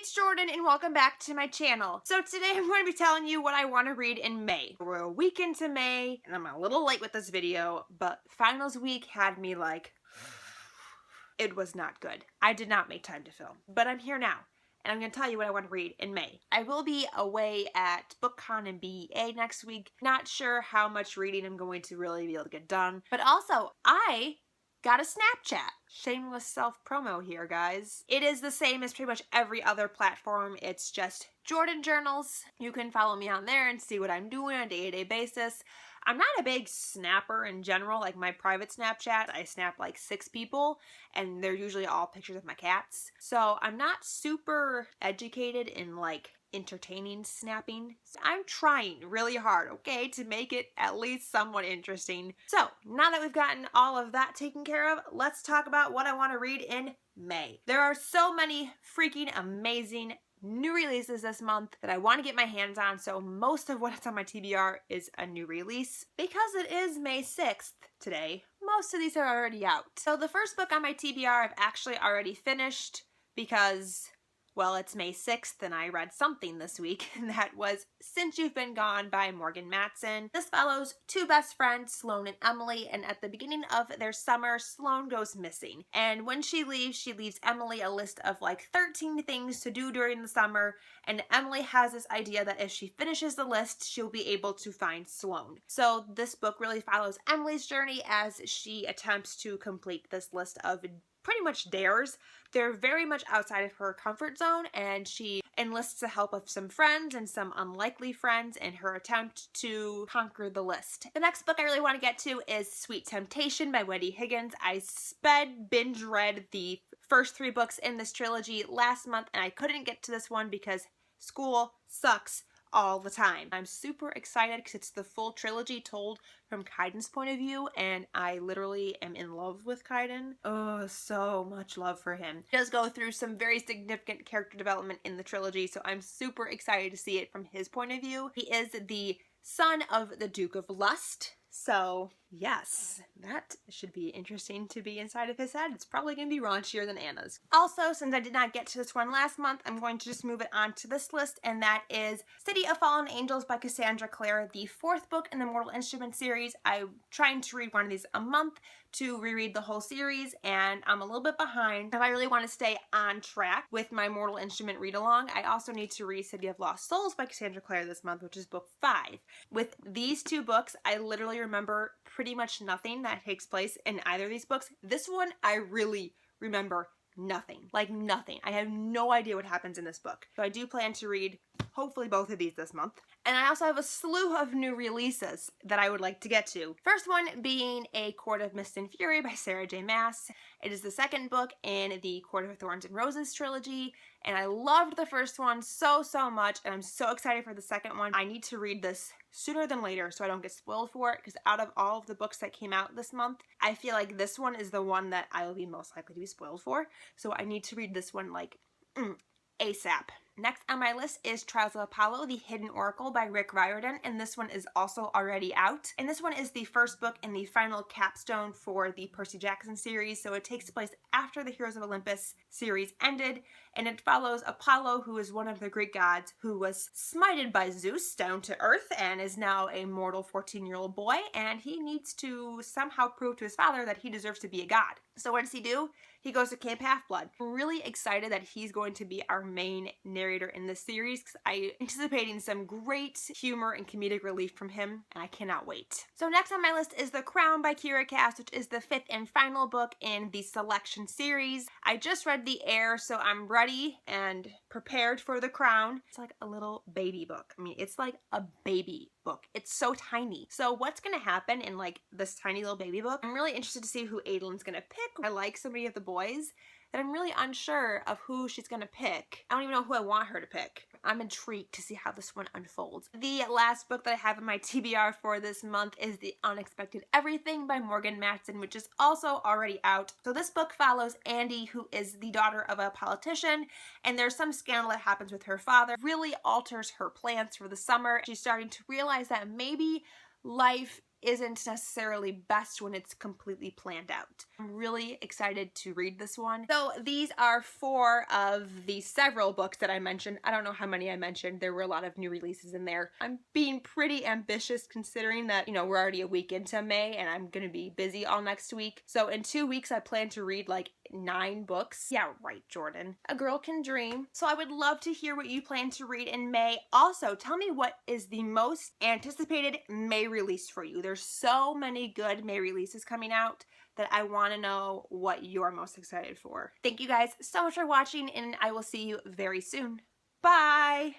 it's Jordan and welcome back to my channel. So today I'm going to be telling you what I want to read in May. We're a week into May and I'm a little late with this video, but finals week had me like, it was not good. I did not make time to film, but I'm here now. And I'm going to tell you what I want to read in May. I will be away at BookCon and BEA next week. Not sure how much reading I'm going to really be able to get done. But also, I got a Snapchat. Shameless self-promo here, guys. It is the same as pretty much every other platform. It's just Jordan Journals. You can follow me on there and see what I'm doing on a day-to-day basis. I'm not a big snapper in general. Like my private Snapchat, I snap like 6 people and they're usually all pictures of my cats. So I'm not super educated in like entertaining snapping. So I'm trying really hard, okay, to make it at least somewhat interesting. So now that we've gotten all of that taken care of, let's talk about what I want to read in May. There are so many freaking amazing new releases this month that I want to get my hands on, so most of what's on my TBR is a new release. Because it is May 6th today, most of these are already out. So the first book on my TBR I've actually already finished because, well, it's May 6th and I read something this week, and that was Since You've Been Gone by Morgan Matson. This follows two best friends, Sloane and Emily, and at the beginning of their summer, Sloane goes missing. And when she leaves Emily a list of like 13 things to do during the summer, and Emily has this idea that if she finishes the list, she'll be able to find Sloane. So this book really follows Emily's journey as she attempts to complete this list of pretty much dares. They're very much outside of her comfort zone, and she enlists the help of some friends and some unlikely friends in her attempt to conquer the list. The next book I really want to get to is Sweet Temptation by Wendy Higgins. I binge read the first 3 books in this trilogy last month, and I couldn't get to this one because school sucks all the time. I'm super excited because it's the full trilogy told from Kaiden's point of view, and I literally am in love with Kaiden. Oh, so much love for him. He does go through some very significant character development in the trilogy, so I'm super excited to see it from his point of view. He is the son of the Duke of Lust. So, yes, that should be interesting to be inside of his head. It's probably going to be raunchier than Anna's. Also, since I did not get to this one last month, I'm going to just move it on to this list, and that is City of Fallen Angels by Cassandra Clare, the 4th book in the Mortal Instruments series. I'm trying to read one of these a month to reread the whole series, and I'm a little bit behind. If I really want to stay on track with my Mortal Instrument read-along, I also need to read City of Lost Souls by Cassandra Clare this month, which is book 5. With these 2 books, I literally remember pretty much nothing that takes place in either of these books. This one, I really remember nothing. Like nothing. I have no idea what happens in this book. So I do plan to read hopefully both of these this month. And I also have a slew of new releases that I would like to get to. First one being A Court of Mist and Fury by Sarah J. Maas. It is the 2nd book in the Court of Thorns and Roses trilogy, and I loved the first one so much, and I'm so excited for the second one. I need to read this sooner than later so I don't get spoiled for it, because out of all of the books that came out this month, I feel like this one is the one that I will be most likely to be spoiled for. So I need to read this one like ASAP. Next on my list is Trials of Apollo, The Hidden Oracle by Rick Riordan, and this one is also already out. And this one is the first book in the final capstone for the Percy Jackson series, so it takes place after the Heroes of Olympus series ended, and it follows Apollo, who is one of the Greek gods who was smited by Zeus down to earth and is now a mortal 14-year-old boy, and he needs to somehow prove to his father that he deserves to be a god. So what does he do? He goes to Camp Half-Blood. I'm really excited that he's going to be our main narrator in this series because I'm anticipating some great humor and comedic relief from him, and I cannot wait. So next on my list is The Crown by Kira Cass, which is the 5th and final book in the Selection series. I just read The Heir, so I'm ready and prepared for The Crown. It's like a little baby book. I mean, it's like a baby book. It's so tiny. So what's gonna happen in like this tiny little baby book? I'm really interested to see who Adeline's gonna pick. I like so many of the boys that I'm really unsure of who she's gonna pick. I don't even know who I want her to pick. I'm intrigued to see how this one unfolds. The last book that I have in my TBR for this month is The Unexpected Everything by Morgan Matson, which is also already out. So this book follows Andy, who is the daughter of a politician, and there's some scandal that happens with her father. Really alters her plans for the summer. She's starting to realize that maybe life isn't necessarily best when it's completely planned out. I'm really excited to read this one. So these are 4 of the several books that I mentioned. I don't know how many I mentioned. There were a lot of new releases in there. I'm being pretty ambitious considering that, you know, we're already a week into May and I'm gonna be busy all next week. So in 2 weeks I plan to read like 9 books. Yeah, right, Jordan. A girl can dream. So I would love to hear what you plan to read in May. Also, tell me what is the most anticipated May release for you. There's so many good May releases coming out that I want to know what you're most excited for. Thank you guys so much for watching, and I will see you very soon. Bye!